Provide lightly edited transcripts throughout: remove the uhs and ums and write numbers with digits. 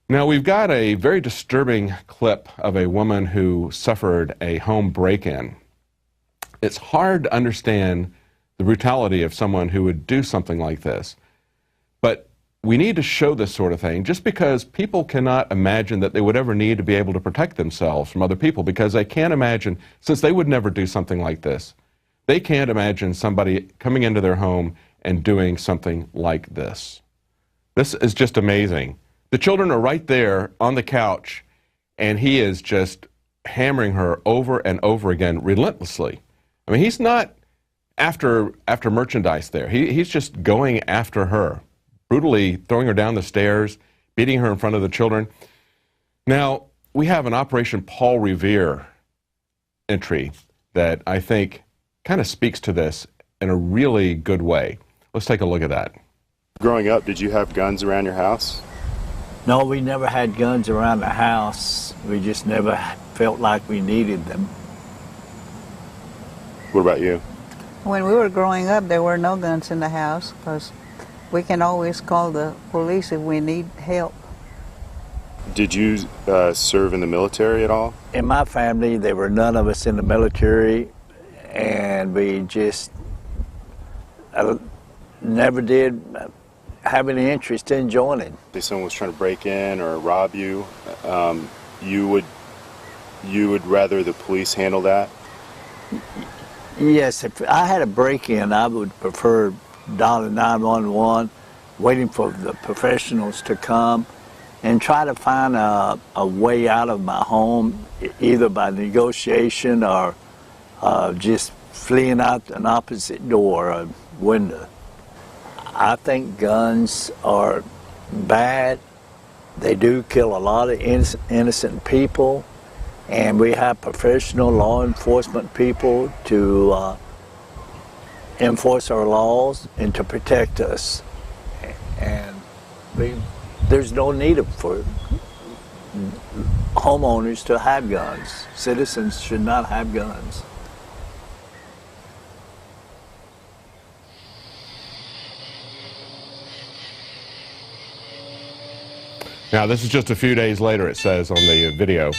Now, we've got a very disturbing clip of a woman who suffered a home break-in. It's hard to understand the brutality of someone who would do something like this. But we need to show this sort of thing just because people cannot imagine that they would ever need to be able to protect themselves from other people, because they can't imagine, since they would never do something like this, they can't imagine somebody coming into their home and doing something like this. This is just amazing. The children are right there on the couch, and he is just hammering her over and over again relentlessly. I mean, he's not after merchandise there. He's just going after her, brutally throwing her down the stairs, beating her in front of the children. Now, we have an Operation Paul Revere entry that I think kind of speaks to this in a really good way. Let's take a look at that. Growing up, did you have guns around your house? No, we never had guns around the house. We just never felt like we needed them. What about you? When we were growing up, there were no guns in the house because we can always call the police if we need help. Did you serve in the military at all? In my family, there were none of us in the military, and we just never did have any interest in joining. If someone was trying to break in or rob you, you would rather the police handle that? Yes, if I had a break-in, I would prefer dialing 911, waiting for the professionals to come, and try to find a way out of my home, either by negotiation or just fleeing out an opposite door or window. I think guns are bad. They do kill a lot of innocent people, and we have professional law enforcement people to enforce our laws and to protect us. And there's no need for homeowners to have guns. Citizens should not have guns. Now, this is just a few days later, it says on the video.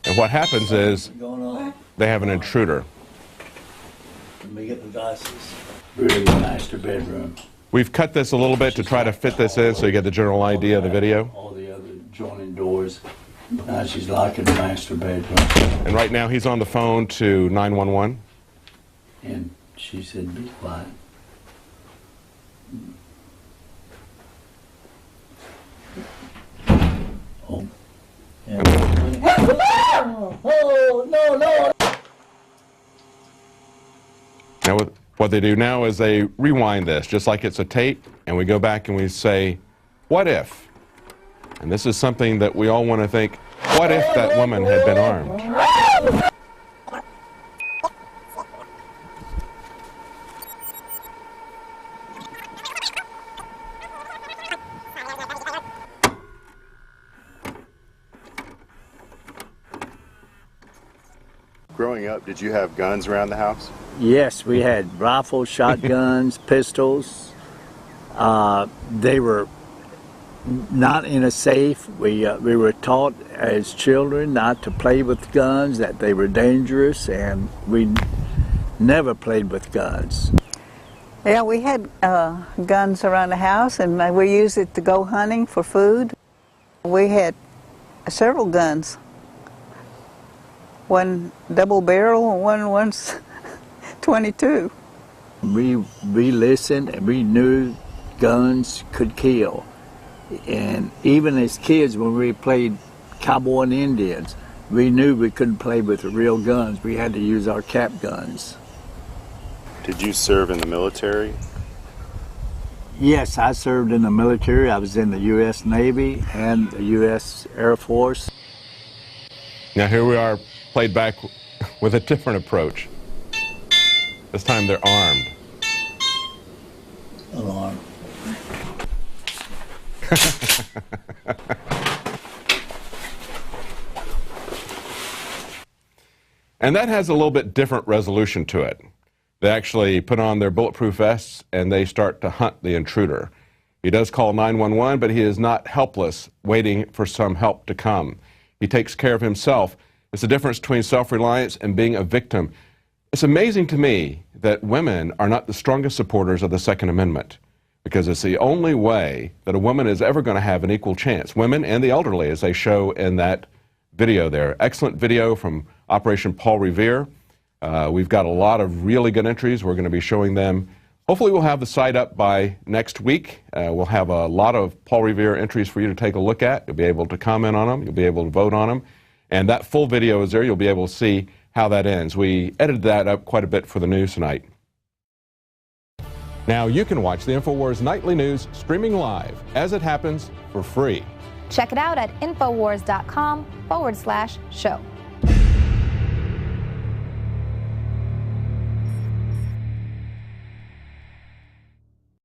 And what happens is they have an intruder. Let me get the glasses. We're in the master bedroom. We've cut this a little bit to try to fit this in so you get the general idea of the video. All the other joining doors. Now she's locking the master bedroom. And right now he's on the phone to 911. And she said, be quiet. Oh. Oh, no, no. Now, what they do now is they rewind this, just like it's a tape, and we go back and we say, what if? And this is something that we all want to think, what if that woman had been armed? Growing up, did you have guns around the house? Yes, we had rifles, shotguns, pistols. They were not in a safe. We were taught as children not to play with guns, that they were dangerous, and we never played with guns. Yeah, we had guns around the house, and we used it to go hunting for food. We had several guns. One double barrel and one's 22. We listened and we knew guns could kill. And even as kids, when we played cowboy and Indians, we knew we couldn't play with real guns. We had to use our cap guns. Did you serve in the military? Yes, I served in the military. I was in the U.S. Navy and the U.S. Air Force. Now here we are, played back with a different approach. This time they're armed. Alarm. And that has a little bit different resolution to it. They actually put on their bulletproof vests and they start to hunt the intruder. He does call 911, but he is not helpless, waiting for some help to come. He takes care of himself. It's the difference between self-reliance and being a victim. It's amazing to me that women are not the strongest supporters of the Second Amendment, because it's the only way that a woman is ever going to have an equal chance. Women and the elderly, as they show in that video there. Excellent video from Operation Paul Revere. We've got a lot of really good entries. We're going to be showing them. Hopefully we'll have the site up by next week. We'll have a lot of Paul Revere entries for you to take a look at. You'll be able to comment on them. You'll be able to vote on them. And that full video is there. You'll be able to see how that ends. We edited that up quite a bit for the news tonight. Now you can watch the InfoWars Nightly News streaming live as it happens for free. Check it out at Infowars.com/show.